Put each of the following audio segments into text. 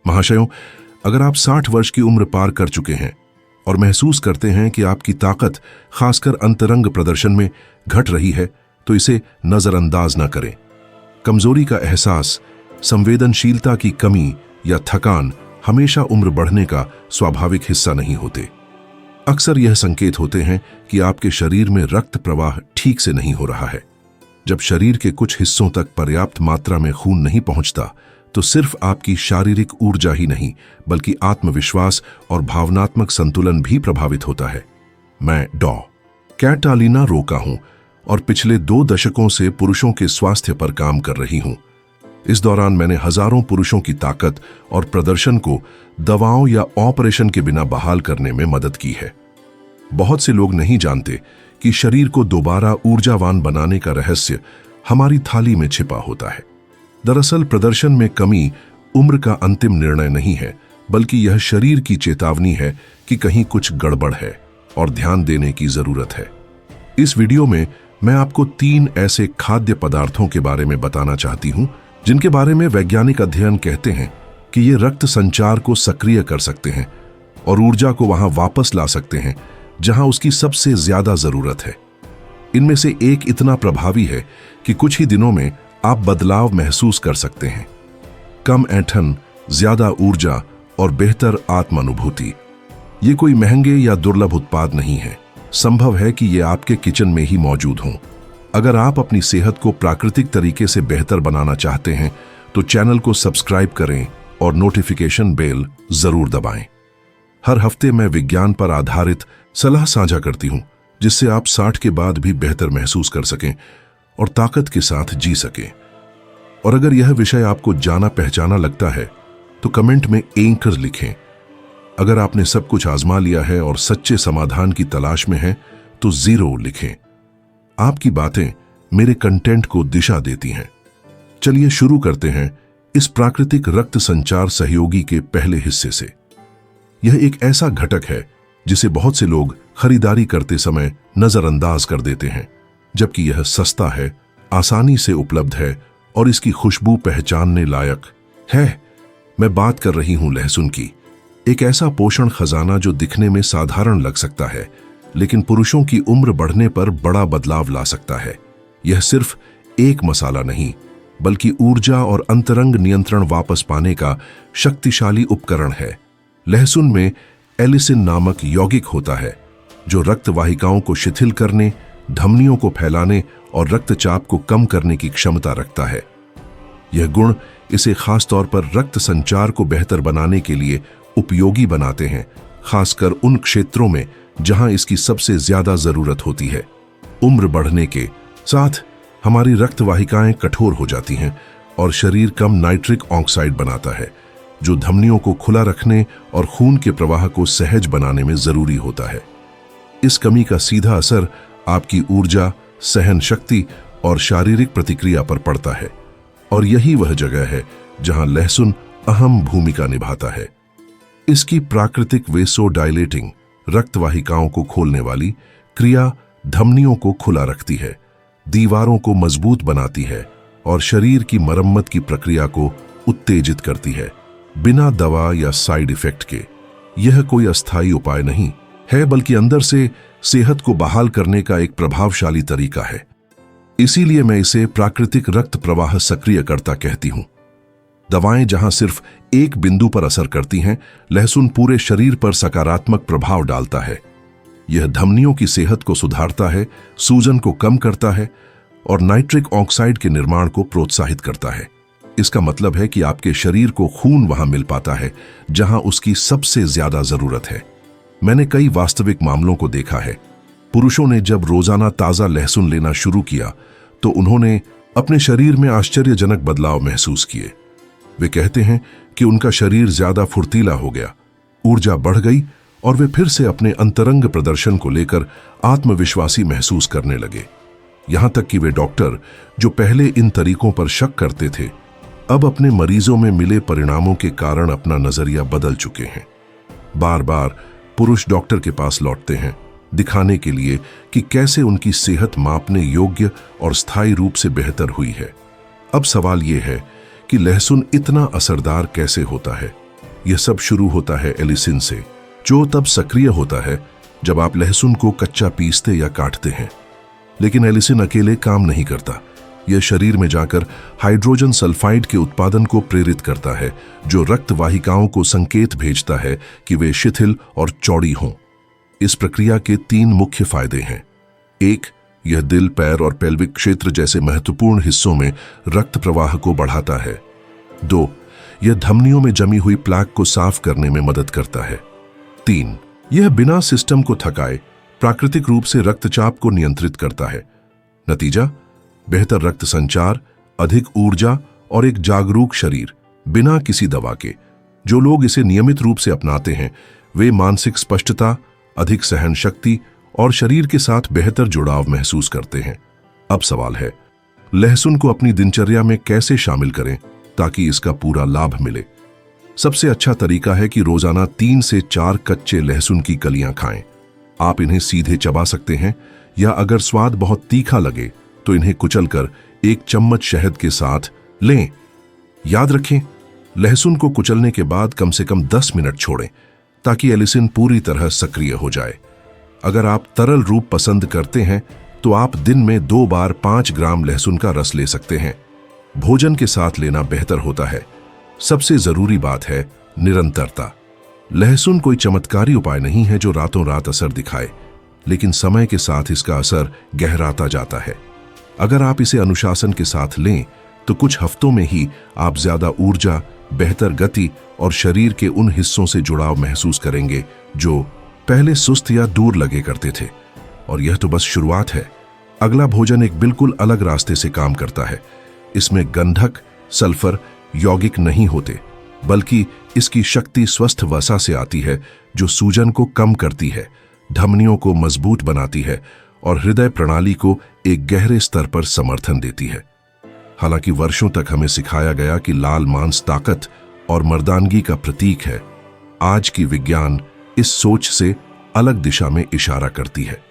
महाशयों, अगर आप 60 वर्ष की उम्र पार कर चुके हैं और महसूस करते हैं कि आपकी ताकत खासकर अंतरंग प्रदर्शन में घट रही है, तो इसे नजरअंदाज न करें। कमजोरी का एहसास, संवेदनशीलता की कमी या थकान हमेशा उम्र बढ़ने का स्वाभाविक हिस्सा नहीं होते। अक्सर यह संकेत होते हैं कि आपके शरीर में रक्त प्रवाह ठीक से नहीं हो रहा है। जब शरीर के कुछ हिस्सों तक पर्याप्त मात्रा में खून नहीं पहुंचता, तो सिर्फ आपकी शारीरिक ऊर्जा ही नहीं बल्कि आत्मविश्वास और भावनात्मक संतुलन भी प्रभावित होता है। मैं डॉ. कैटालिना रोका हूं और पिछले 2 दशकों से पुरुषों के स्वास्थ्य पर काम कर रही हूं। इस दौरान मैंने हजारों पुरुषों की ताकत और प्रदर्शन को दवाओं या ऑपरेशन के बिना बहाल करने में मदद की है। बहुत से लोग नहीं जानते कि शरीर को दोबारा ऊर्जावान बनाने का रहस्य हमारी थाली में छिपा होता है। दरअसल प्रदर्शन में कमी उम्र का अंतिम निर्णय नहीं है, बल्कि यह शरीर की चेतावनी है कि कहीं कुछ गड़बड़ है और ध्यान देने की जरूरत है। इस वीडियो में मैं आपको 3 ऐसे खाद्य पदार्थों के बारे में बताना चाहती हूं जिनके बारे में वैज्ञानिक अध्ययन कहते हैं कि ये रक्त संचार को सक्रिय कर सकते हैं और ऊर्जा को वहां वापस ला सकते हैं जहां उसकी सबसे ज्यादा जरूरत है। इनमें से एक इतना प्रभावी है कि कुछ ही दिनों में आप बदलाव महसूस कर सकते हैं। कम ऐंठन, ज्यादा ऊर्जा और बेहतर आत्मानुभूति। ये कोई महंगे या दुर्लभ उत्पाद नहीं है। संभव है कि ये आपके किचन में ही मौजूद हों। अगर आप अपनी सेहत को प्राकृतिक तरीके से बेहतर बनाना चाहते हैं तो चैनल को सब्सक्राइब करें और नोटिफिकेशन बेल जरूर दबाएं। हर हफ्ते मैं विज्ञान पर आधारित सलाह साझा करती हूं, जिससे आप 60 के बाद भी बेहतर महसूस कर सकें और ताकत के साथ जी सकें। और अगर यह विषय आपको जाना पहचाना लगता है तो कमेंट में एंकर लिखें। अगर आपने सब कुछ आजमा लिया है और सच्चे समाधान की तलाश में हैं तो 0 लिखें। आपकी बातें मेरे कंटेंट को दिशा देती हैं। चलिए शुरू करते हैं इस प्राकृतिक रक्त संचार सहयोगी के पहले हिस्से से। यह एक ऐसा घटक है जिसे बहुत से लोग खरीदारी करते समय नजरअंदाज कर देते हैं, जबकि यह सस्ता है, आसानी से उपलब्ध है और इसकी खुशबू पहचानने लायक है। मैं बात कर रही हूं लहसुन की। एक ऐसा पोषण खजाना जो दिखने में साधारण लग सकता है, लेकिन पुरुषों की उम्र बढ़ने पर बड़ा बदलाव ला सकता है। यह सिर्फ एक मसाला नहीं, बल्कि ऊर्जा और अंतरंग नियंत्रण वापस पाने का शक्तिशाली उपकरण है। लहसुन में एलिसिन नामक यौगिक होता है, जो रक्त वाहिकाओं को शिथिल करने, धमनियों को फैलाने और रक्तचाप को कम करने की क्षमता रखता है। यह गुण इसे खास तौर पर रक्त संचार को बेहतर बनाने के लिए उपयोगी बनाते हैं, खासकर उन क्षेत्रों में जहां इसकी सबसे ज्यादा जरूरत होती है। उम्र बढ़ने के साथ हमारी रक्त वाहिकाएं कठोर हो जाती हैं और शरीर कम नाइट्रिक ऑक्साइड बनाता है, जो धमनियों को खुला रखने और खून के प्रवाह को सहज बनाने में जरूरी होता है। इस कमी का सीधा असर आपकी ऊर्जा, सहन शक्ति और शारीरिक प्रतिक्रिया पर पड़ता है, और यही वह जगह है जहां लहसुन अहम भूमिका निभाता है। इसकी प्राकृतिक वेसोडाइलेटिंग, रक्त वाहिकाओं को खोलने वाली क्रिया धमनियों को खुला रखती है, दीवारों को मजबूत बनाती है और शरीर की मरम्मत की प्रक्रिया को उत्तेजित करती है, बिना दवा या साइड इफेक्ट के। यह कोई अस्थायी उपाय नहीं है, बल्कि अंदर से सेहत को बहाल करने का एक प्रभावशाली तरीका है। इसीलिए मैं इसे प्राकृतिक रक्त प्रवाह सक्रियकर्ता कहती हूं। दवाएं जहां सिर्फ एक बिंदु पर असर करती हैं, लहसुन पूरे शरीर पर सकारात्मक प्रभाव डालता है। यह धमनियों की सेहत को सुधारता है, सूजन को कम करता है और नाइट्रिक ऑक्साइड के निर्माण को प्रोत्साहित करता है। इसका मतलब है कि आपके शरीर को खून वहां मिल पाता है जहां उसकी सबसे ज्यादा जरूरत है। मैंने कई वास्तविक मामलों को देखा है। पुरुषों ने जब रोजाना ताजा लहसुन लेना शुरू किया तो उन्होंने अपने शरीर में आश्चर्यजनक बदलाव महसूस किए। वे कहते हैं कि उनका शरीर ज्यादा फुर्तीला हो गया, ऊर्जा बढ़ गई और वे फिर से अपने अंतरंग प्रदर्शन को लेकर आत्मविश्वासी महसूस करने लगे। यहां तक कि वे डॉक्टर, जो पहले इन तरीकों पर शक करते थे, अब अपने मरीजों में मिले परिणामों के कारण अपना नजरिया बदल चुके हैं। बार बार पुरुष डॉक्टर के पास लौटते हैं, दिखाने के लिए कि कैसे उनकी सेहत मापने योग्य और स्थायी रूप से बेहतर हुई है। अब सवाल यह है कि लहसुन इतना असरदार कैसे होता है। यह सब शुरू होता है एलिसिन से, जो तब सक्रिय होता है जब आप लहसुन को कच्चा पीसते या काटते हैं। लेकिन एलिसिन अकेले काम नहीं करता। यह शरीर में जाकर हाइड्रोजन सल्फाइड के उत्पादन को प्रेरित करता है, जो रक्त वाहिकाओं को संकेत भेजता है कि वे शिथिल और चौड़ी हों। इस प्रक्रिया के 3 मुख्य फायदे हैं। 1, यह दिल, पैर और पेल्विक क्षेत्र जैसे महत्वपूर्ण हिस्सों में रक्त प्रवाह को बढ़ाता है। 2, यह धमनियों में जमी हुई प्लेक को साफ करने में मदद करता है। 3, यह बिना सिस्टम को थकाए प्राकृतिक रूप से रक्तचाप को नियंत्रित करता है। नतीजा, बेहतर रक्त संचार, अधिक ऊर्जा और एक जागरूक शरीर बिना किसी दवा के। जो लोग इसे नियमित रूप से अपनाते हैं वे मानसिक स्पष्टता, अधिक सहन शक्ति और शरीर के साथ बेहतर जुड़ाव महसूस करते हैं। अब सवाल है, लहसुन को अपनी दिनचर्या में कैसे शामिल करें ताकि इसका पूरा लाभ मिले? सबसे अच्छा तरीका है कि रोजाना 3 से 4 कच्चे लहसुन की कलियां खाएं। आप इन्हें सीधे चबा सकते हैं या अगर स्वाद बहुत तीखा लगे तो इन्हें कुचलकर 1 चम्मच शहद के साथ लें। याद रखें, लहसुन को कुचलने के बाद कम से कम 10 मिनट छोड़ें ताकि एलिसिन पूरी तरह सक्रिय हो जाए। अगर आप तरल रूप पसंद करते हैं तो आप दिन में 2 बार 5 ग्राम लहसुन का रस ले सकते हैं। भोजन के साथ लेना बेहतर होता है। सबसे जरूरी बात है निरंतरता। लहसुन कोई चमत्कारी उपाय नहीं है जो रातों रात असर दिखाए, लेकिन समय के साथ इसका असर गहराता जाता है। अगर आप इसे अनुशासन के साथ लें तो कुछ हफ्तों में ही आप ज्यादा ऊर्जा, बेहतर गति और शरीर के उन हिस्सों से जुड़ाव महसूस करेंगे जो पहले सुस्त या दूर लगे करते थे। और यह तो बस शुरुआत है। अगला भोजन एक बिल्कुल अलग रास्ते से काम करता है। इसमें गंधक, सल्फर यौगिक नहीं होते, बल्कि इसकी शक्ति स्वस्थ वसा से आती है जो सूजन को कम करती है, धमनियों को मजबूत बनाती है और हृदय प्रणाली को एक गहरे स्तर पर समर्थन देती है। हालांकि वर्षों तक हमें सिखाया गया कि लाल मांस ताकत और मर्दानगी का प्रतीक है, आज की विज्ञान इस सोच से अलग दिशा में इशारा करती है।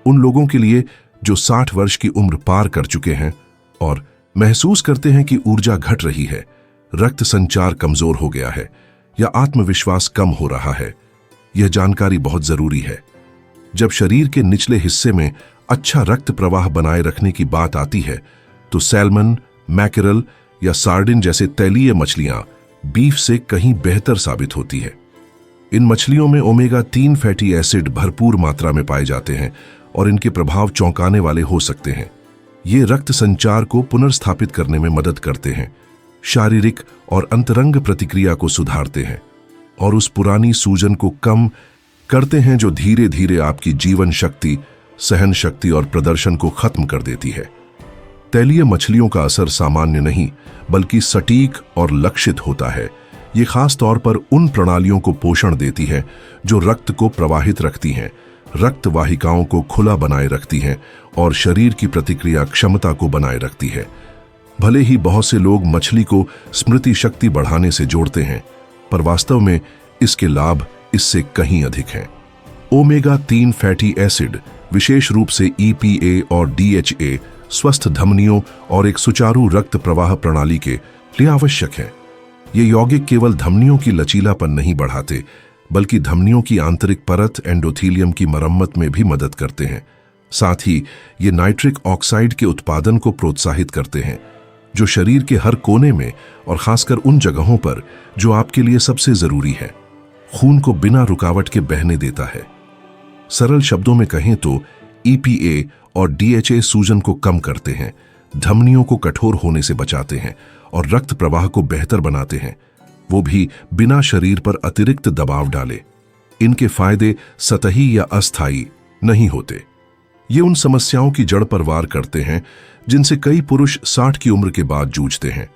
उन लोगों के लिए जो 60 वर्ष की उम्र पार कर चुके हैं और महसूस करते हैं कि ऊर्जा घट रही है, रक्त संचार कमजोर हो गया है या आत्मविश्वास कम हो रहा है, यह जानकारी बहुत जरूरी है। जब शरीर के निचले हिस्से में अच्छा रक्त प्रवाह बनाए रखने की बात आती है तो सैल्मन, मैकेरल या सार्डिन जैसे तैलीय मछलियां बीफ से कहीं बेहतर साबित होती है। इन मछलियों में ओमेगा 3 फैटी एसिड भरपूर मात्रा में पाए जाते हैं और इनके प्रभाव चौंकाने वाले हो सकते हैं। ये रक्त संचार को पुनर्स्थापित करने में मदद करते हैं, शारीरिक और अंतरंग प्रतिक्रिया को सुधारते हैं और उस पुरानी सूजन को कम करते हैं जो धीरे धीरे आपकी जीवन शक्ति, सहन शक्ति और प्रदर्शन को खत्म कर देती है। तैलीय मछलियों का असर सामान्य नहीं बल्कि सटीक और लक्षित होता है। ये खास तौर पर उन प्रणालियों को पोषण देती है जो रक्त को प्रवाहित रखती हैं, रक्त वाहिकाओं को खुला बनाए रखती हैं और शरीर की प्रतिक्रिया क्षमता को बनाए रखती है। भले ही बहुत से लोग मछली को स्मृति शक्ति बढ़ाने से जोड़ते हैं, पर वास्तव में इसके लाभ इससे कहीं अधिक हैं। ओमेगा 3 फैटी एसिड, विशेष रूप से EPA और DHA, स्वस्थ धमनियों और एक सुचारू रक्त प्रवाह प्रणाली के लिए आवश्यक है। ये यौगिक केवल धमनियों की लचीलापन नहीं बढ़ाते, बल्कि धमनियों की आंतरिक परत एंडोथीलियम की मरम्मत में भी मदद करते हैं। साथ ही ये नाइट्रिक ऑक्साइड के उत्पादन को प्रोत्साहित करते हैं, जो शरीर के हर कोने में और खासकर उन जगहों पर जो आपके लिए सबसे जरूरी है, खून को बिना रुकावट के बहने देता है। सरल शब्दों में कहें तो EPA और DHA सूजन को कम करते हैं, धमनियों को कठोर होने से बचाते हैं और रक्त प्रवाह को बेहतर बनाते हैं, वो भी बिना शरीर पर अतिरिक्त दबाव डाले। इनके फायदे सतही या अस्थायी नहीं होते। ये उन समस्याओं की जड़ पर वार करते हैं जिनसे कई पुरुष 60 की उम्र के बाद जूझते हैं।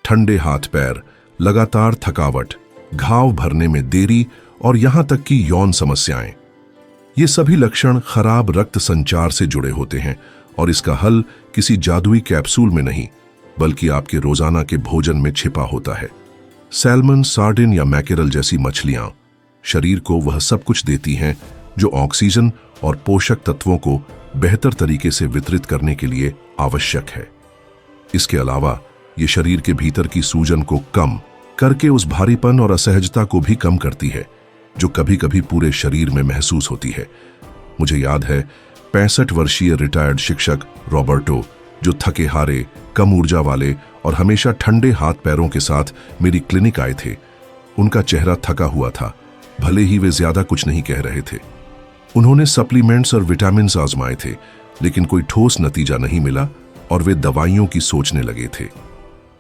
ठंडे हाथ पैर, लगातार थकावट, घाव भरने में देरी और यहां तक कि यौन समस्याएं। ये सभी लक्षण खराब रक्त संचार से जुड़े होते हैं और इसका हल किसी जादुई कैप्सूल में नहीं बल्कि आपके रोजाना के भोजन में छिपा होता है। सैल्मन, सार्डिन या मैकेरल जैसी मछलियां शरीर को वह सब कुछ देती हैं जो ऑक्सीजन और पोषक तत्वों को बेहतर तरीके से वितरित करने के लिए आवश्यक है। इसके अलावा ये शरीर के भीतर की सूजन को कम करके उस भारीपन और असहजता को भी कम करती है जो कभी कभी पूरे शरीर में महसूस होती है। मुझे याद है 65 वर्षीय रिटायर्ड शिक्षक रॉबर्टो, जो थके हारे, कम ऊर्जा वाले और हमेशा ठंडे हाथ पैरों के साथ मेरी क्लिनिक आए थे। उनका चेहरा थका हुआ था, भले ही वे ज्यादा कुछ नहीं कह रहे थे। उन्होंने सप्लीमेंट्स और विटामिन आजमाए थे, लेकिन कोई ठोस नतीजा नहीं मिला और वे दवाइयों की सोचने लगे थे।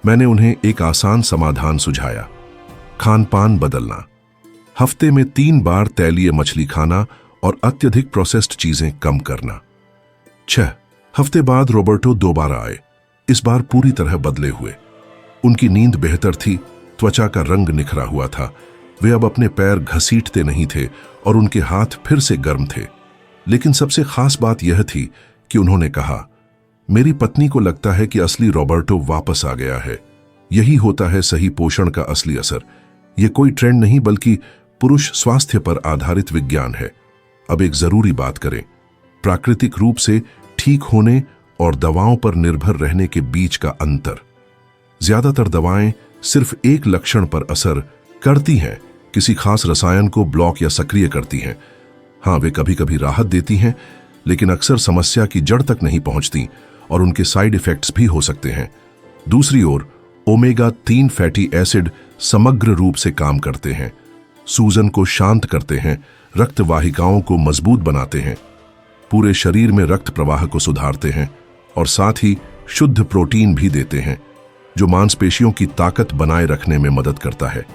मैंने उन्हें एक आसान समाधान सुझाया, खान पान बदलना। हफ्ते में 3 बार तैलीय मछली खाना और अत्यधिक प्रोसेस्ड चीजें कम करना। 6 हफ्ते बाद रॉबर्टो दोबारा आए, इस बार पूरी तरह बदले हुए। उनकी नींद बेहतर थी, त्वचा का रंग निखरा हुआ था, वे अब अपने पैर घसीटते नहीं थे और उनके हाथ फिर से गर्म थे। लेकिन सबसे खास बात यह थी कि उन्होंने कहा, मेरी पत्नी को लगता है कि असली रॉबर्टो वापस आ गया है। यही होता है सही पोषण का असली असर। यह कोई ट्रेंड नहीं बल्कि पुरुष स्वास्थ्य पर आधारित विज्ञान है। अब एक जरूरी बात करें, प्राकृतिक रूप से ठीक होने और दवाओं पर निर्भर रहने के बीच का अंतर। ज्यादातर दवाएं सिर्फ एक लक्षण पर असर करती हैं, किसी खास रसायन को ब्लॉक या सक्रिय करती हैं। हाँ, वे कभी कभी राहत देती हैं, लेकिन अक्सर समस्या की जड़ तक नहीं पहुंचती और उनके साइड इफेक्ट्स भी हो सकते हैं। दूसरी ओर ओमेगा 3 फैटी एसिड समग्र रूप से काम करते हैं, सूजन को शांत करते हैं, रक्त वाहिकाओं को मजबूत बनाते हैं, पूरे शरीर में रक्त प्रवाह को सुधारते हैं और साथ ही शुद्ध प्रोटीन भी देते हैं जो मांसपेशियों की ताकत बनाए रखने में मदद करता है।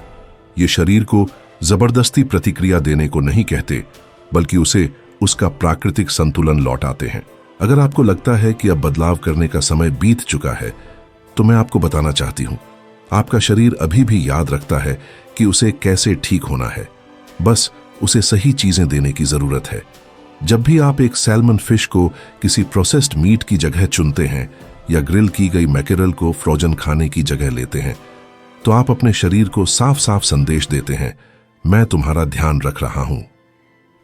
ये शरीर को जबरदस्ती प्रतिक्रिया देने को नहीं कहते, बल्कि उसे उसका प्राकृतिक संतुलन लौटाते हैं। अगर आपको लगता है कि अब बदलाव करने का समय बीत चुका है, तो मैं आपको बताना चाहती हूं, आपका शरीर अभी भी याद रखता है कि उसे कैसे ठीक होना है। बस उसे सही चीजें देने की जरूरत है। जब भी आप एक सैल्मन फिश को किसी प्रोसेस्ड मीट की जगह चुनते हैं या ग्रिल की गई मैकेरल को फ्रोजन खाने की जगह लेते हैं, तो आप अपने शरीर को साफ साफ संदेश देते हैं, मैं तुम्हारा ध्यान रख रहा हूं।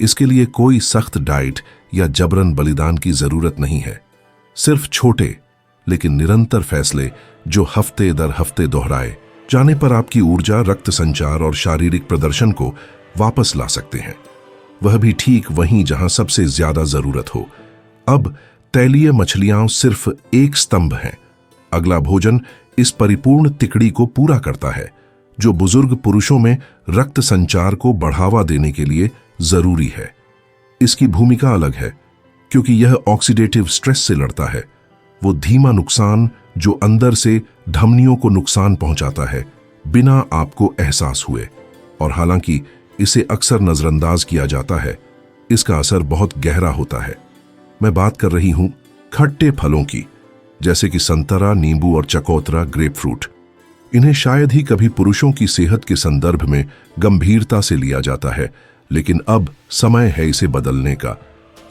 इसके लिए कोई सख्त डाइट या जबरन बलिदान की जरूरत नहीं है। सिर्फ छोटे लेकिन निरंतर फैसले जो हफ्ते दर हफ्ते दोहराए जाने पर आपकी ऊर्जा, रक्त संचार और शारीरिक प्रदर्शन को वापस ला सकते हैं, वह भी ठीक वहीं जहां सबसे ज्यादा जरूरत हो। अब तैलीय मछलियां सिर्फ एक स्तंभ हैं। अगला भोजन इस परिपूर्ण तिकड़ी को पूरा करता है जो बुजुर्ग पुरुषों में रक्त संचार को बढ़ावा देने के लिए जरूरी है। इसकी भूमिका अलग है क्योंकि यह ऑक्सीडेटिव स्ट्रेस से लड़ता है, वो धीमा नुकसान जो अंदर से धमनियों को नुकसान पहुंचाता है बिना आपको एहसास हुए। और हालांकि इसे अक्सर नजरअंदाज किया जाता है, इसका असर बहुत गहरा होता है। मैं बात कर रही हूं खट्टे फलों की, जैसे कि संतरा, नींबू और चकोतरा, ग्रेपफ्रूट। इन्हें शायद ही कभी पुरुषों की सेहत के संदर्भ में गंभीरता से लिया जाता है, लेकिन अब समय है इसे बदलने का।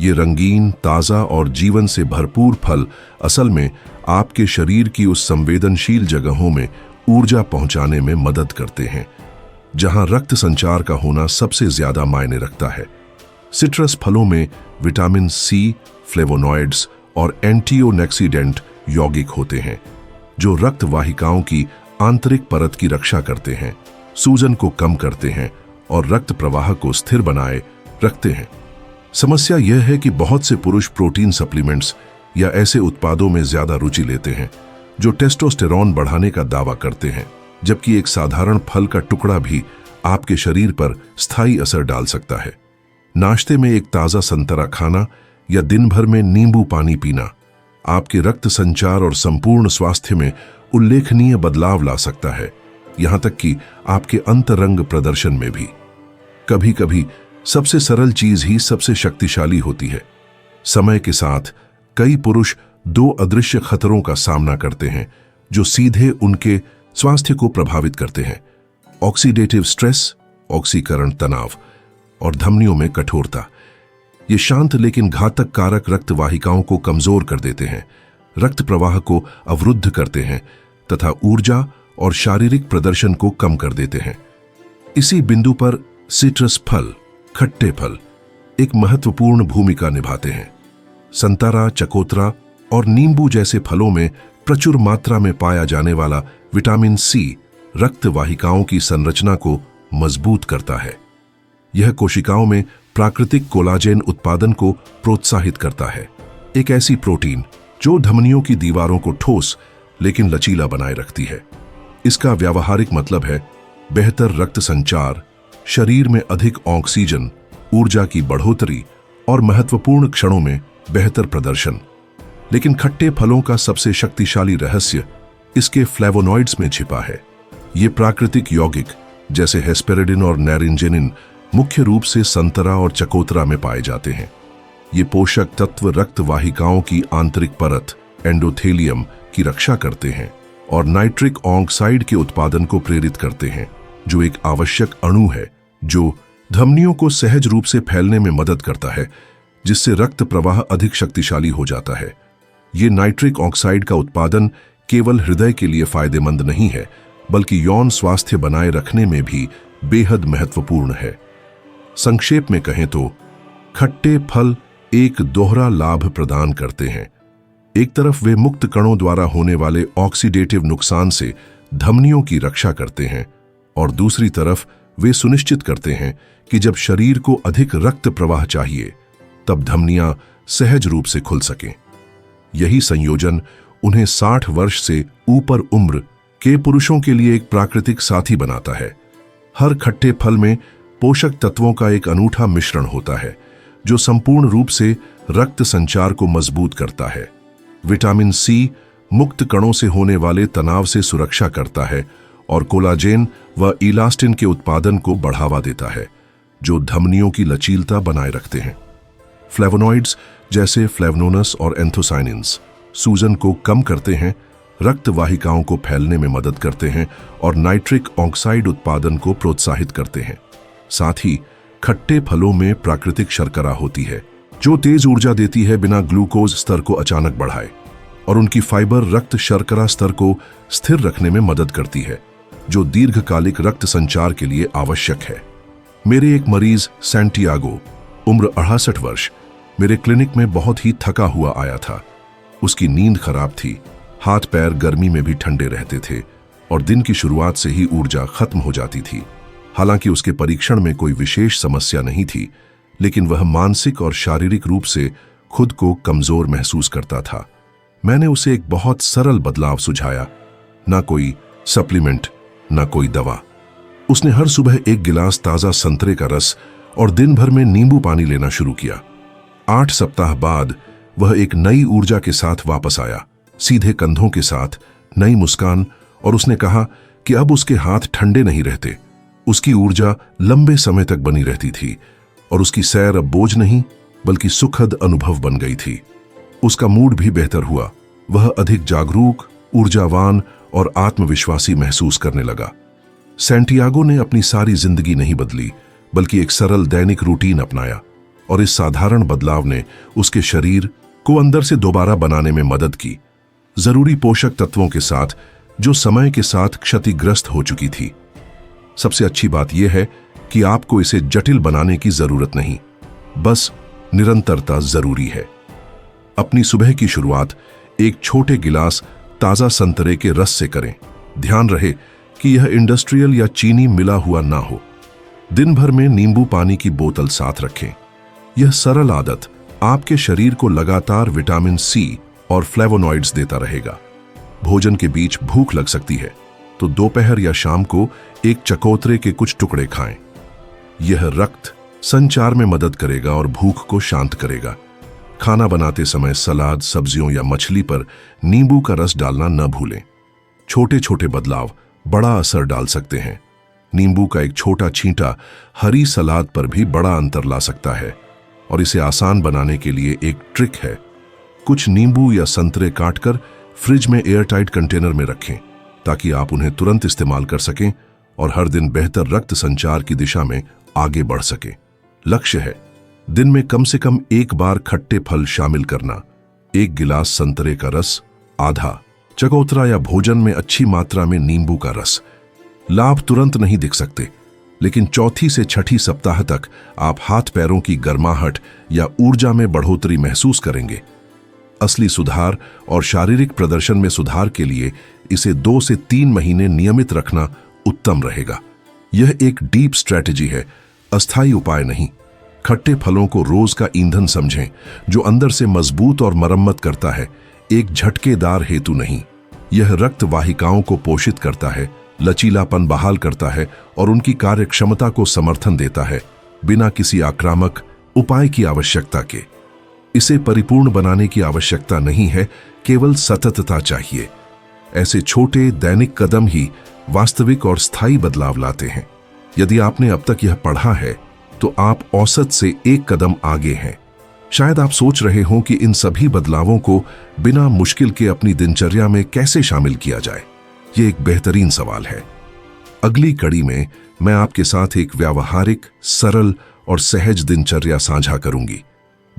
ये रंगीन, ताजा और जीवन से भरपूर फल असल में आपके शरीर की उस संवेदनशील जगहों में ऊर्जा पहुंचाने में मदद करते हैं जहां रक्त संचार का होना सबसे ज्यादा मायने रखता है। सिट्रस फलों में विटामिन सी, फ्लेवोनॉइड्स और एंटीओक्सीडेंट यौगिक होते हैं जो रक्त वाहिकाओं की आंतरिक परत की रक्षा करते हैं, सूजन को कम करते हैं और रक्त प्रवाह को स्थिर बनाए रखते हैं। समस्या यह है कि बहुत से पुरुष प्रोटीन सप्लीमेंट्स या ऐसे उत्पादों में ज्यादा रुचि लेते हैं जो टेस्टोस्टेरॉन बढ़ाने का दावा करते हैं, जबकि एक साधारण फल का टुकड़ा भी आपके शरीर पर स्थायी असर डाल सकता है। नाश्ते में एक ताजा संतरा खाना या दिन भर में नींबू पानी पीना आपके रक्त संचार और संपूर्ण स्वास्थ्य में उल्लेखनीय बदलाव ला सकता है, यहां तक कि आपके अंतरंग प्रदर्शन में भी। कभी कभी सबसे सरल चीज ही सबसे शक्तिशाली होती है। समय के साथ कई पुरुष 2 अदृश्य खतरों का सामना करते हैं जो सीधे उनके स्वास्थ्य को प्रभावित करते हैं: ऑक्सीडेटिव स्ट्रेस, ऑक्सीकरण तनाव और धमनियों में कठोरता। ये शांत लेकिन घातक कारक रक्त वाहिकाओं को कमजोर कर देते हैं, रक्त प्रवाह को अवरुद्ध करते हैं तथा ऊर्जा और शारीरिक प्रदर्शन को कम कर देते हैं। इसी बिंदु पर सिट्रस फल, खट्टे फल, एक महत्वपूर्ण भूमिका निभाते हैं। संतरा, चकोतरा और नींबू जैसे फलों में प्रचुर मात्रा में पाया जाने वाला विटामिन सी रक्त वाहिकाओं की संरचना को मजबूत करता है। यह कोशिकाओं में प्राकृतिक कोलाजेन उत्पादन को प्रोत्साहित करता है, एक ऐसी प्रोटीन जो धमनियों की दीवारों को ठोस लेकिन लचीला बनाए रखती है। इसका व्यावहारिक मतलब है बेहतर रक्त संचार, शरीर में अधिक ऑक्सीजन, ऊर्जा की बढ़ोतरी और महत्वपूर्ण क्षणों में बेहतर प्रदर्शन। लेकिन खट्टे फलों का सबसे शक्तिशाली रहस्य इसके फ्लेवोनॉइड्स में छिपा है। ये प्राकृतिक यौगिक जैसे हेस्पेरिडिन और नैरिंजेनिन मुख्य रूप से संतरा और चकोतरा में पाए जाते हैं। ये पोषक तत्व रक्त वाहिकाओं की आंतरिक परत एंडोथेलियम की रक्षा करते हैं और नाइट्रिक ऑक्साइड के उत्पादन को प्रेरित करते हैं, जो एक आवश्यक अणु है जो धमनियों को सहज रूप से फैलने में मदद करता है, जिससे रक्त प्रवाह अधिक शक्तिशाली हो जाता है। ये नाइट्रिक ऑक्साइड का उत्पादन केवल हृदय के लिए फायदेमंद नहीं है, बल्कि यौन स्वास्थ्य बनाए रखने में भी बेहद महत्वपूर्ण है। संक्षेप में कहें तो खट्टे फल एक दोहरा लाभ प्रदान करते हैं। एक तरफ वे मुक्त कणों द्वारा होने वाले ऑक्सीडेटिव नुकसान से धमनियों की रक्षा करते हैं और दूसरी तरफ वे सुनिश्चित करते हैं कि जब शरीर को अधिक रक्त प्रवाह चाहिए तब धमनियां सहज रूप से खुल सकें। यही संयोजन उन्हें 60 वर्ष से ऊपर उम्र के पुरुषों के लिए एक प्राकृतिक साथी बनाता है। हर खट्टे फल में पोषक तत्वों का एक अनूठा मिश्रण होता है जो संपूर्ण रूप से रक्त संचार को मजबूत करता है। विटामिन सी मुक्त कणों से होने वाले तनाव से सुरक्षा करता है और कोलाजेन व इलास्टिन के उत्पादन को बढ़ावा देता है, जो धमनियों की लचीलता बनाए रखते हैं। फ्लेवोनॉइड्स जैसे फ्लेवोनोनस और एंथोसाइनिन्स सूजन को कम करते हैं, रक्त वाहिकाओं को फैलने में मदद करते हैं और नाइट्रिक ऑक्साइड उत्पादन को प्रोत्साहित करते हैं। साथ ही खट्टे फलों में प्राकृतिक शर्करा होती है जो तेज ऊर्जा देती है बिना ग्लूकोज स्तर को अचानक बढ़ाए, और उनकी फाइबर रक्त शर्करा स्तर को स्थिर रखने में मदद करती है, जो दीर्घकालिक रक्त संचार के लिए आवश्यक है। मेरे एक मरीज सैंटियागो, उम्र 68 वर्ष, मेरे क्लिनिक में बहुत ही थका हुआ आया था। उसकी नींद खराब थी, हाथ पैर गर्मी में भी ठंडे रहते थे और दिन की शुरुआत से ही ऊर्जा खत्म हो जाती थी। हालांकि उसके परीक्षण में कोई विशेष समस्या नहीं थी, लेकिन वह मानसिक और शारीरिक रूप से खुद को कमजोर महसूस करता था। मैंने उसे एक बहुत सरल बदलाव सुझाया, ना कोई सप्लीमेंट, ना कोई दवा। उसने हर सुबह एक गिलास ताजा संतरे का रस और दिन भर में नींबू पानी लेना शुरू किया। 8 सप्ताह बाद वह एक नई ऊर्जा के साथ वापस आया, सीधे कंधों के साथ, नई मुस्कान, और उसने कहा कि अब उसके हाथ ठंडे नहीं रहते। उसकी ऊर्जा लंबे समय तक बनी रहती थी और उसकी सैर अब बोझ नहीं बल्कि सुखद अनुभव बन गई थी। उसका मूड भी बेहतर हुआ, वह अधिक जागरूक, ऊर्जावान और आत्मविश्वासी महसूस करने लगा। सैंटियागो ने अपनी सारी जिंदगी नहीं बदली, बल्कि एक सरल दैनिक रूटीन अपनाया, और इस साधारण बदलाव ने उसके शरीर को अंदर से दोबारा बनाने में मदद की, जरूरी पोषक तत्वों के साथ जो समय के साथ क्षतिग्रस्त हो चुकी थी। सबसे अच्छी बात यह है कि आपको इसे जटिल बनाने की जरूरत नहीं, बस निरंतरता जरूरी है। अपनी सुबह की शुरुआत एक छोटे गिलास ताजा संतरे के रस से करें। ध्यान रहे कि यह इंडस्ट्रियल या चीनी मिला हुआ ना हो। दिन भर में नींबू पानी की बोतल साथ रखें। यह सरल आदत आपके शरीर को लगातार विटामिन सी और फ्लेवोनॉइड्स देता रहेगा। भोजन के बीच भूख लग सकती है तो दोपहर या शाम को एक चकोतरे के कुछ टुकड़े खाएं। यह रक्त संचार में मदद करेगा और भूख को शांत करेगा। खाना बनाते समय सलाद, सब्जियों या मछली पर नींबू का रस डालना न भूलें। छोटे छोटे बदलाव बड़ा असर डाल सकते हैं। नींबू का एक छोटा छींटा हरी सलाद पर भी बड़ा अंतर ला सकता है, और इसे आसान बनाने के लिए एक ट्रिक है। कुछ नींबू या संतरे काटकर फ्रिज में एयरटाइट कंटेनर में रखें ताकि आप उन्हें तुरंत इस्तेमाल कर सकें और हर दिन बेहतर रक्त संचार की दिशा में आगे बढ़ सकें। लक्ष्य है दिन में कम से कम एक बार खट्टे फल शामिल करना, 1 गिलास संतरे का रस, आधा चकोतरा या भोजन में अच्छी मात्रा में नींबू का रस। लाभ तुरंत नहीं दिख सकते, लेकिन चौथी से छठी सप्ताह तक आप हाथ पैरों की गर्माहट या ऊर्जा में बढ़ोतरी महसूस करेंगे। असली सुधार और शारीरिक प्रदर्शन में सुधार के लिए इसे 2 से 3 महीने नियमित रखना उत्तम रहेगा। यह एक डीप स्ट्रैटेजी है, अस्थायी उपाय नहीं। खट्टे फलों को रोज का ईंधन समझें, जो अंदर से मजबूत और मरम्मत करता है, एक झटकेदार हेतु नहीं। यह रक्त वाहिकाओं को पोषित करता है, लचीलापन बहाल करता है और उनकी कार्यक्षमता को समर्थन देता है, बिना किसी आक्रामक उपाय की आवश्यकता के। इसे परिपूर्ण बनाने की आवश्यकता नहीं है, केवल सततता चाहिए। ऐसे छोटे दैनिक कदम ही वास्तविक और स्थायी बदलाव लाते हैं। यदि आपने अब तक यह पढ़ा है तो आप औसत से एक कदम आगे हैं। शायद आप सोच रहे हो कि इन सभी बदलावों को बिना मुश्किल के अपनी दिनचर्या में कैसे शामिल किया जाए। ये एक बेहतरीन सवाल है। अगली कड़ी में मैं आपके साथ एक व्यावहारिक, सरल और सहज दिनचर्या साझा करूंगी,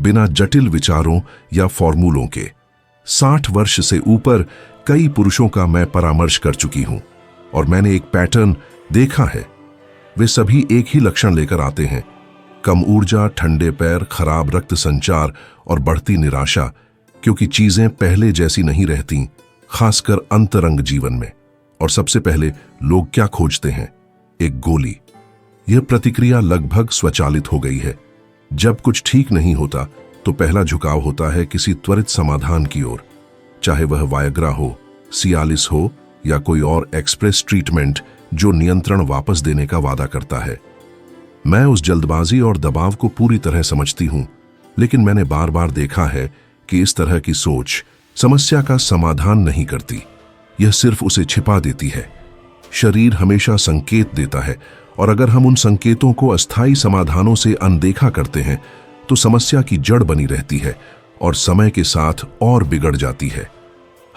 बिना जटिल विचारों या फॉर्मूलों के। 60 वर्ष से ऊपर कई पुरुषों का मैं परामर्श कर चुकी हूं और मैंने एक पैटर्न देखा है। वे सभी एक ही लक्षण लेकर आते हैं: कम ऊर्जा, ठंडे पैर, खराब रक्त संचार और बढ़ती निराशा, क्योंकि चीजें पहले जैसी नहीं रहती, खासकर अंतरंग जीवन में। और सबसे पहले लोग क्या खोजते हैं? एक गोली। यह प्रतिक्रिया लगभग स्वचालित हो गई है। जब कुछ ठीक नहीं होता तो पहला झुकाव होता है किसी त्वरित समाधान की ओर, चाहे वह वायग्रा हो, सियालिस हो या कोई और एक्सप्रेस ट्रीटमेंट जो नियंत्रण वापस देने का वादा करता है। मैं उस जल्दबाजी और दबाव को पूरी तरह समझती हूं, लेकिन मैंने बार बार देखा है कि इस तरह की सोच समस्या का समाधान नहीं करती, यह सिर्फ उसे छिपा देती है। शरीर हमेशा संकेत देता है, और अगर हम उन संकेतों को अस्थायी समाधानों से अनदेखा करते हैं तो समस्या की जड़ बनी रहती है और समय के साथ और बिगड़ जाती है।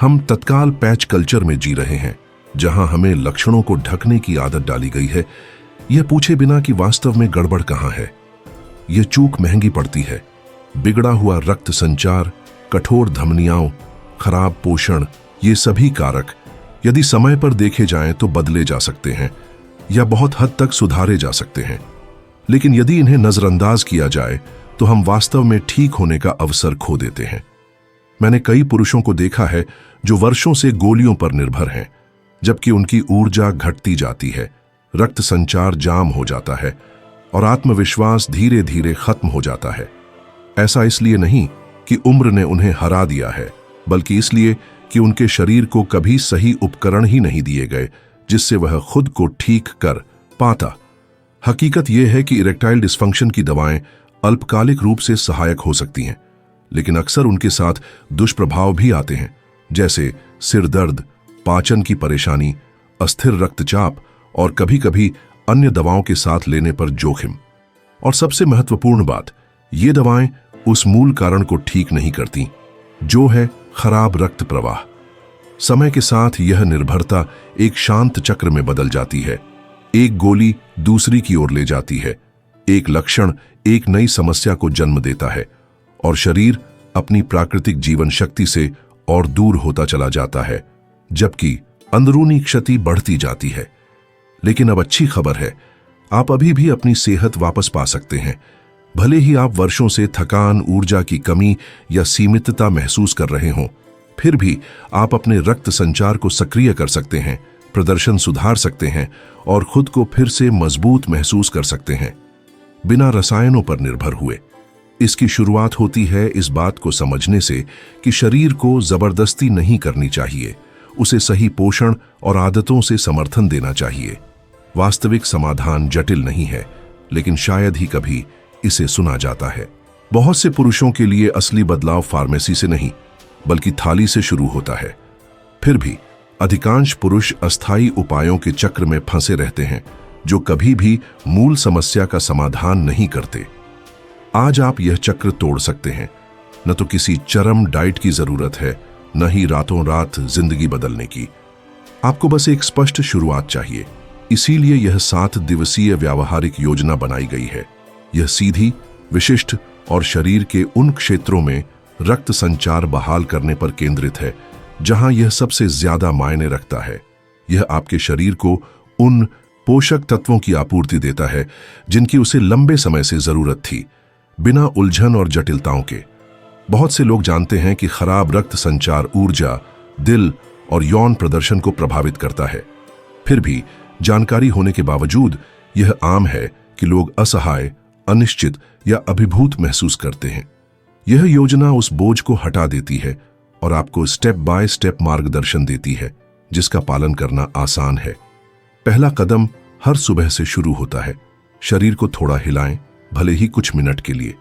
हम तत्काल पैच कल्चर में जी रहे हैं, जहां हमें लक्षणों को ढकने की आदत डाली गई है, यह पूछे बिना कि वास्तव में गड़बड़ कहां है। यह चूक महंगी पड़ती है। बिगड़ा हुआ रक्त संचार, कठोर धमनियां, खराब पोषण, ये सभी कारक यदि समय पर देखे जाएं तो बदले जा सकते हैं या बहुत हद तक सुधारे जा सकते हैं। लेकिन यदि इन्हें नजरअंदाज किया जाए तो हम वास्तव में ठीक होने का अवसर खो देते हैं। मैंने कई पुरुषों को देखा है जो वर्षों से गोलियों पर निर्भर हैं, जबकि उनकी ऊर्जा घटती जाती है, रक्त संचार जाम हो जाता है और आत्मविश्वास धीरे धीरे खत्म हो जाता है। ऐसा इसलिए नहीं कि उम्र ने उन्हें हरा दिया है, बल्कि इसलिए कि उनके शरीर को कभी सही उपकरण ही नहीं दिए गए जिससे वह खुद को ठीक कर पाता। हकीकत यह है कि इरेक्टाइल डिस्फंक्शन की दवाएं अल्पकालिक रूप से सहायक हो सकती हैं, लेकिन अक्सर उनके साथ दुष्प्रभाव भी आते हैं, जैसे सिर दर्द, पाचन की परेशानी, अस्थिर रक्तचाप और कभी-कभी अन्य दवाओं के साथ लेने पर जोखिम। और सबसे महत्वपूर्ण बात, ये दवाएं उस मूल कारण को ठीक नहीं करती, जो है खराब रक्त प्रवाह। समय के साथ यह निर्भरता एक शांत चक्र में बदल जाती है। एक गोली दूसरी की ओर ले जाती है, एक लक्षण एक नई समस्या को जन्म देता है और शरीर अपनी प्राकृतिक जीवन शक्ति से और दूर होता चला जाता है, जबकि अंदरूनी क्षति बढ़ती जाती है। लेकिन अब अच्छी खबर है, आप अभी भी अपनी सेहत वापस पा सकते हैं। भले ही आप वर्षों से थकान, ऊर्जा की कमी या सीमितता महसूस कर रहे हों, फिर भी आप अपने रक्त संचार को सक्रिय कर सकते हैं, प्रदर्शन सुधार सकते हैं और खुद को फिर से मजबूत महसूस कर सकते हैं, बिना रसायनों पर निर्भर हुए। इसकी शुरुआत होती है इस बात को समझने से कि शरीर को जबरदस्ती नहीं करनी चाहिए, उसे सही पोषण और आदतों से समर्थन देना चाहिए। वास्तविक समाधान जटिल नहीं है, लेकिन शायद ही कभी इसे सुना जाता है। बहुत से पुरुषों के लिए असली बदलाव फार्मेसी से नहीं, बल्कि थाली से शुरू होता है। फिर भी अधिकांश पुरुष अस्थायी उपायों के चक्र में फंसे रहते हैं, जो कभी भी मूल समस्या का समाधान नहीं करते। आज आप यह चक्र तोड़ सकते हैं। न तो किसी चरम डाइट की जरूरत है, न ही रातों रात जिंदगी बदलने की। आपको बस एक स्पष्ट शुरुआत चाहिए। इसीलिए यह 7 दिवसीय व्यावहारिक योजना बनाई गई है। यह सीधी, विशिष्ट और शरीर के उन क्षेत्रों में रक्त संचार बहाल करने पर केंद्रित है जहां यह सबसे ज्यादा मायने रखता है। यह आपके शरीर को उन पोषक तत्वों की आपूर्ति देता है जिनकी उसे लंबे समय से जरूरत थी, बिना उलझन और जटिलताओं के। बहुत से लोग जानते हैं कि खराब रक्त संचार ऊर्जा, दिल और यौन प्रदर्शन को प्रभावित करता है। फिर भी जानकारी होने के बावजूद यह आम है कि लोग असहाय, अनिश्चित या अभिभूत महसूस करते हैं। यह योजना उस बोझ को हटा देती है और आपको स्टेप बाय स्टेप मार्गदर्शन देती है, जिसका पालन करना आसान है। पहला कदम हर सुबह से शुरू होता है। शरीर को थोड़ा हिलाएं, भले ही कुछ मिनट के लिए,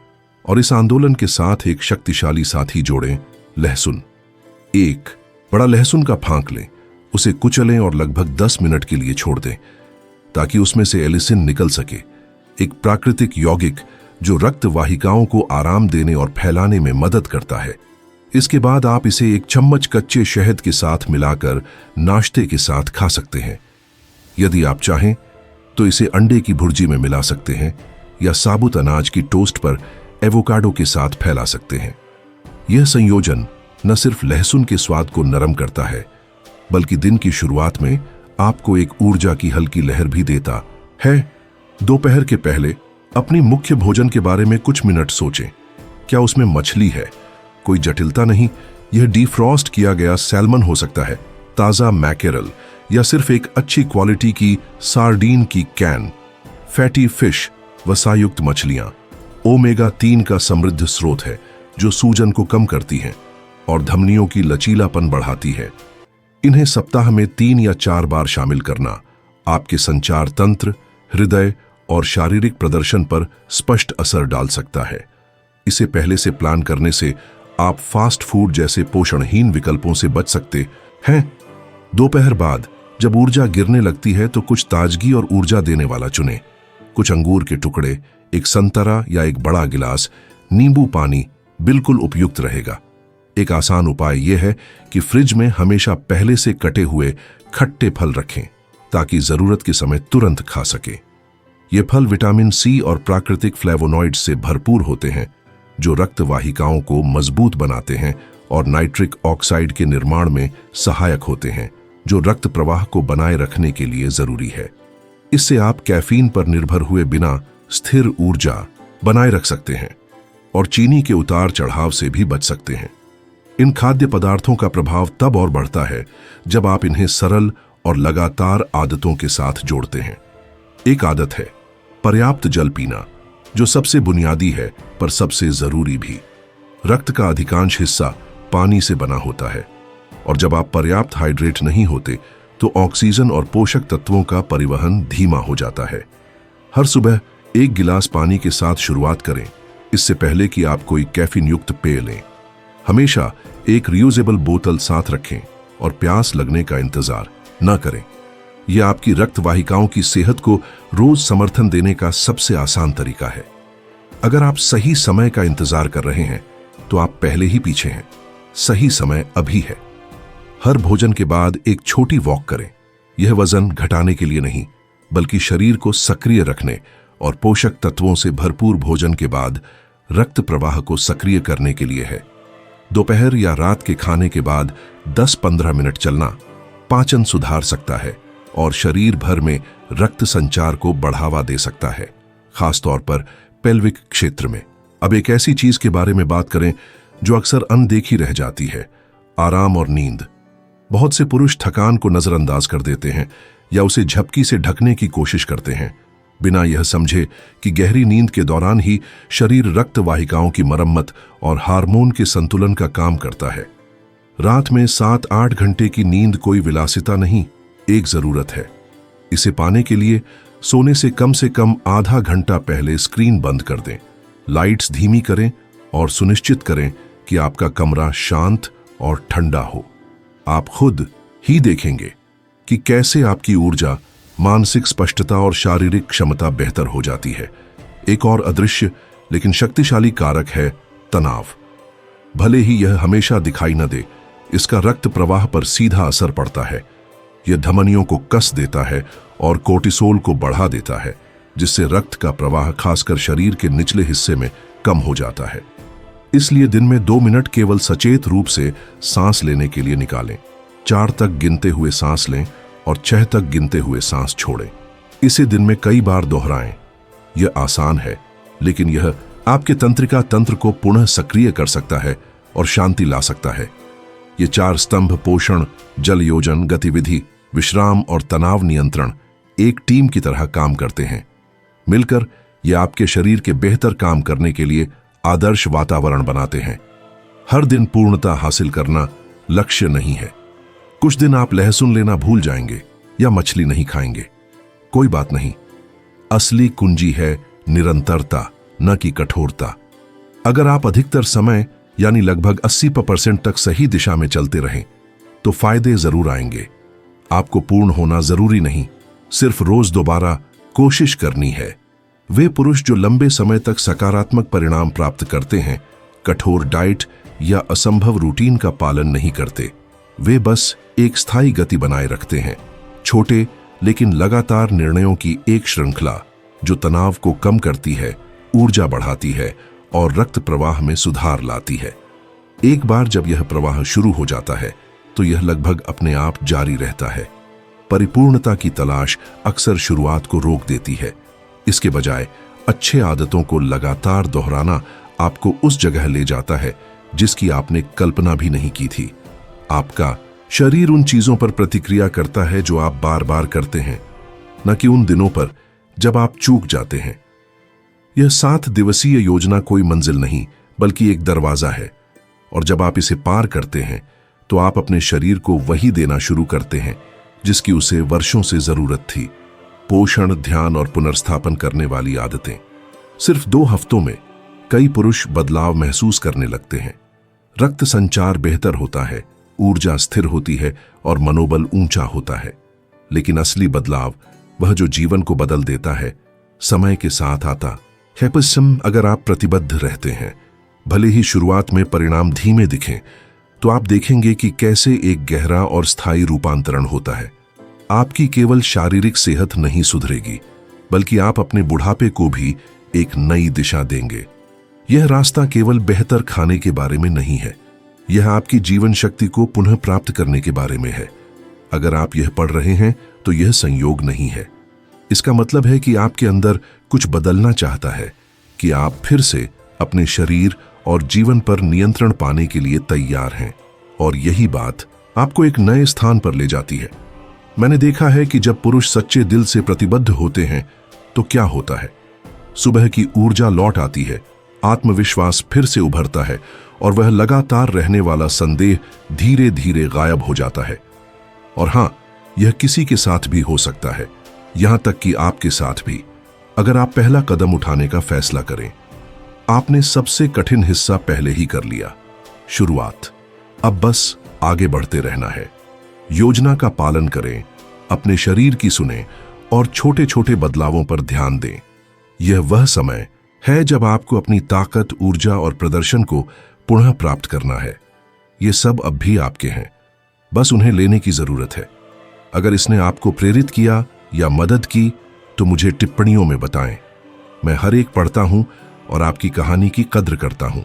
और इस आंदोलन के साथ एक शक्तिशाली साथी जोड़ें, लहसुन। एक बड़ा लहसुन का फांक लें, उसे कुचलें और लगभग 10 मिनट के लिए छोड़ दें ताकि उसमें से एलिसिन निकल सके, एक प्राकृतिक यौगिक जो रक्त वाहिकाओं को आराम देने और फैलाने में मदद करता है। इसके बाद आप इसे एक चम्मच कच्चे शहद के साथ मिलाकर नाश्ते के साथ खा सकते हैं। यदि आप चाहें तो इसे अंडे की भुर्जी में मिला सकते हैं या साबुत अनाज की टोस्ट पर एवोकाडो के साथ फैला सकते हैं। यह संयोजन न सिर्फ लहसुन के स्वाद को नरम करता है, बल्कि दिन की शुरुआत में आपको एक ऊर्जा की हल्की लहर भी देता है। दोपहर के पहले अपनी मुख्य भोजन के बारे में कुछ मिनट सोचें। क्या उसमें मछली है? कोई जटिलता नहीं। यह डीफ्रॉस्ट किया गया सैल्मन हो सकता है, ताज़ा मैकेरल, या सिर्फ एक अच्छी क्वालिटी की सार्डीन की कैन। फैटी फिश, वसायुक्त मछलियां, ओमेगा 3 का समृद्ध स्रोत है जो सूजन को कम करती हैं और धमनियों की लचीलापन बढ़ाती है। इन्हें सप्ताह में 3 या 4 बार शामिल करना आपके संचार तंत्र, हृदय और शारीरिक प्रदर्शन पर स्पष्ट असर डाल सकता है। इसे पहले से प्लान करने से आप फास्ट फूड जैसे पोषणहीन विकल्पों से बच सकते हैं। दोपहर बाद जब ऊर्जा गिरने लगती है तो कुछ ताजगी और ऊर्जा देने वाला चुनें। कुछ अंगूर के टुकड़े, एक संतरा या एक बड़ा गिलास नींबू पानी बिल्कुल उपयुक्त रहेगा। एक आसान उपाय यह है कि फ्रिज में हमेशा पहले से कटे हुए खट्टे फल रखें ताकि जरूरत के समय तुरंत खा सके। ये फल विटामिन सी और प्राकृतिक फ्लेवोनॉइड्स से भरपूर होते हैं जो रक्त वाहिकाओं को मजबूत बनाते हैं और नाइट्रिक ऑक्साइड के निर्माण में सहायक होते हैं, जो रक्त प्रवाह को बनाए रखने के लिए जरूरी है। इससे आप कैफीन पर निर्भर हुए बिना स्थिर ऊर्जा बनाए रख सकते हैं और चीनी के उतार चढ़ाव से भी बच सकते हैं। इन खाद्य पदार्थों का प्रभाव तब और बढ़ता है जब आप इन्हें सरल और लगातार आदतों के साथ जोड़ते हैं। एक आदत है पर्याप्त जल पीना, जो सबसे बुनियादी है पर सबसे जरूरी भी। रक्त का अधिकांश हिस्सा पानी से बना होता है और जब आप पर्याप्त हाइड्रेट नहीं होते तो ऑक्सीजन और पोषक तत्वों का परिवहन धीमा हो जाता है। हर सुबह 1 गिलास पानी के साथ शुरुआत करें, इससे पहले कि आप कोई कैफीन युक्त पेय लें। हमेशा एक रियूजेबल बोतल साथ रखें और प्यास लगने का इंतजार न करें। यह आपकी रक्त वाहिकाओं की सेहत को रोज समर्थन देने का सबसे आसान तरीका है। अगर आप सही समय का इंतजार कर रहे हैं तो आप पहले ही पीछे हैं। सही समय अभी है। हर भोजन के बाद एक छोटी वॉक करें। यह वजन घटाने के लिए नहीं, बल्कि शरीर को सक्रिय रखने और पोषक तत्वों से भरपूर भोजन के बाद रक्त प्रवाह को सक्रिय करने के लिए है। दोपहर या रात के खाने के बाद 10-15 मिनट चलना पाचन सुधार सकता है और शरीर भर में रक्त संचार को बढ़ावा दे सकता है, खासतौर पर पेल्विक क्षेत्र में। अब एक ऐसी चीज के बारे में बात करें जो अक्सर अनदेखी रह जाती है, आराम और नींद। बहुत से पुरुष थकान को नजरअंदाज कर देते हैं या उसे झपकी से ढकने की कोशिश करते हैं, बिना यह समझे कि गहरी नींद के दौरान ही शरीर रक्त वाहिकाओं की मरम्मत और हार्मोन के संतुलन का काम करता है। रात में 7-8 घंटे की नींद कोई विलासिता नहीं, एक जरूरत है। इसे पाने के लिए सोने से कम आधा घंटा पहले स्क्रीन बंद कर दें, लाइट्स धीमी करें और सुनिश्चित करें कि आपका कमरा शांत और ठंडा हो। आप खुद ही देखेंगे कि कैसे आपकी ऊर्जा, मानसिक स्पष्टता और शारीरिक क्षमता बेहतर हो जाती है। एक और अदृश्य लेकिन शक्तिशाली कारक है तनाव। भले ही यह हमेशा दिखाई न दे, इसका रक्त प्रवाह पर सीधा असर पड़ता है। यह धमनियों को कस देता है और कोर्टिसोल को बढ़ा देता है, जिससे रक्त का प्रवाह खासकर शरीर के निचले हिस्से में कम हो जाता है। इसलिए दिन में 2 मिनट केवल सचेत रूप से सांस लेने के लिए निकालें। 4 तक गिनते हुए सांस लें और 6 तक गिनते हुए सांस छोड़ें। इसे दिन में कई बार दोहराएं। यह आसान है, लेकिन यह आपके तंत्रिका तंत्र को पुनः सक्रिय कर सकता है और शांति ला सकता है। ये 4 स्तंभ पोषण, जल योजन, गतिविधि, विश्राम और तनाव नियंत्रण एक टीम की तरह काम करते हैं। मिलकर ये आपके शरीर के बेहतर काम करने के लिए आदर्श वातावरण बनाते हैं। हर दिन पूर्णता हासिल करना लक्ष्य नहीं है। कुछ दिन आप लहसुन लेना भूल जाएंगे या मछली नहीं खाएंगे, कोई बात नहीं। असली कुंजी है निरंतरता, न कि कठोरता। अगर आप अधिकतर समय यानी लगभग 80% तक सही दिशा में चलते रहें तो फायदे जरूर आएंगे। आपको पूर्ण होना जरूरी नहीं, सिर्फ रोज दोबारा कोशिश करनी है। वे पुरुष जो लंबे समय तक सकारात्मक परिणाम प्राप्त करते हैं कठोर डाइट या असंभव रूटीन का पालन नहीं करते। वे बस एक स्थायी गति बनाए रखते हैं, छोटे लेकिन लगातार निर्णयों की एक श्रृंखला जो तनाव को कम करती है, ऊर्जा बढ़ाती है और रक्त प्रवाह में सुधार लाती है। एक बार जब यह प्रवाह शुरू हो जाता है तो यह लगभग अपने आप जारी रहता है। परिपूर्णता की तलाश अक्सर शुरुआत को रोक देती है। इसके बजाय अच्छे आदतों को लगातार दोहराना आपको उस जगह ले जाता है जिसकी आपने कल्पना भी नहीं की थी। आपका शरीर उन चीजों पर प्रतिक्रिया करता है जो आप बार बार करते हैं, न कि उन दिनों पर जब आप चूक जाते हैं। यह 7 दिवसीय योजना कोई मंजिल नहीं बल्कि एक दरवाजा है, और जब आप इसे पार करते हैं तो आप अपने शरीर को वही देना शुरू करते हैं जिसकी उसे वर्षों से जरूरत थी। पोषण, ध्यान और पुनर्स्थापन करने वाली आदतें। सिर्फ 2 हफ्तों में कई पुरुष बदलाव महसूस करने लगते हैं। रक्त संचार बेहतर होता है, ऊर्जा स्थिर होती है और मनोबल ऊंचा होता है। लेकिन असली बदलाव, वह जो जीवन को बदल देता है, समय के साथ आता है। अगर आप प्रतिबद्ध रहते हैं, भले ही शुरुआत में परिणाम धीमे दिखें, तो आप देखेंगे कि कैसे एक गहरा और स्थायी रूपांतरण होता है। आपकी केवल शारीरिक सेहत नहीं सुधरेगी, बल्कि आप अपने बुढ़ापे को भी एक नई दिशा देंगे। यह रास्ता केवल बेहतर खाने के बारे में नहीं है, यह आपकी जीवन शक्ति को पुनः प्राप्त करने के बारे में है। अगर आप यह पढ़ रहे हैं तो यह संयोग नहीं है। इसका मतलब है कि आपके अंदर कुछ बदलना चाहता है, कि आप फिर से अपने शरीर और जीवन पर नियंत्रण पाने के लिए तैयार हैं। और यही बात आपको एक नए स्थान पर ले जाती है। मैंने देखा है कि जब पुरुष सच्चे दिल से प्रतिबद्ध होते हैं तो क्या होता है, सुबह की ऊर्जा लौट आती है, आत्मविश्वास फिर से उभरता है और वह लगातार रहने वाला संदेह धीरे धीरे गायब हो जाता है। और हां, यह किसी के साथ भी हो सकता है, यहां तक कि आपके साथ भी, अगर आप पहला कदम उठाने का फैसला करें। आपने सबसे कठिन हिस्सा पहले ही कर लिया, शुरुआत। अब बस आगे बढ़ते रहना है। योजना का पालन करें, अपने शरीर की सुनें और छोटे छोटे बदलावों पर ध्यान दें। यह वह समय है जब आपको अपनी ताकत, ऊर्जा और प्रदर्शन को पुनः प्राप्त करना है। ये सब अब भी आपके हैं, बस उन्हें लेने की जरूरत है। अगर इसने आपको प्रेरित किया या मदद की तो मुझे टिप्पणियों में बताएं। मैं हर एक पढ़ता हूं और आपकी कहानी की कद्र करता हूं।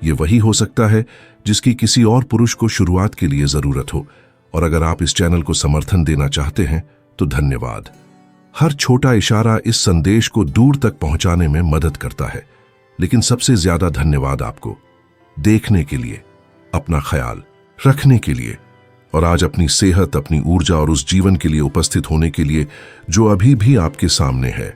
यह वही हो सकता है जिसकी किसी और पुरुष को शुरुआत के लिए जरूरत हो। और अगर आप इस चैनल को समर्थन देना चाहते हैं तो धन्यवाद। हर छोटा इशारा इस संदेश को दूर तक पहुंचाने में मदद करता है। लेकिन सबसे ज्यादा धन्यवाद आपको देखने के लिए, अपना ख्याल रखने के लिए और आज अपनी सेहत, अपनी ऊर्जा और उस जीवन के लिए उपस्थित होने के लिए जो अभी भी आपके सामने है।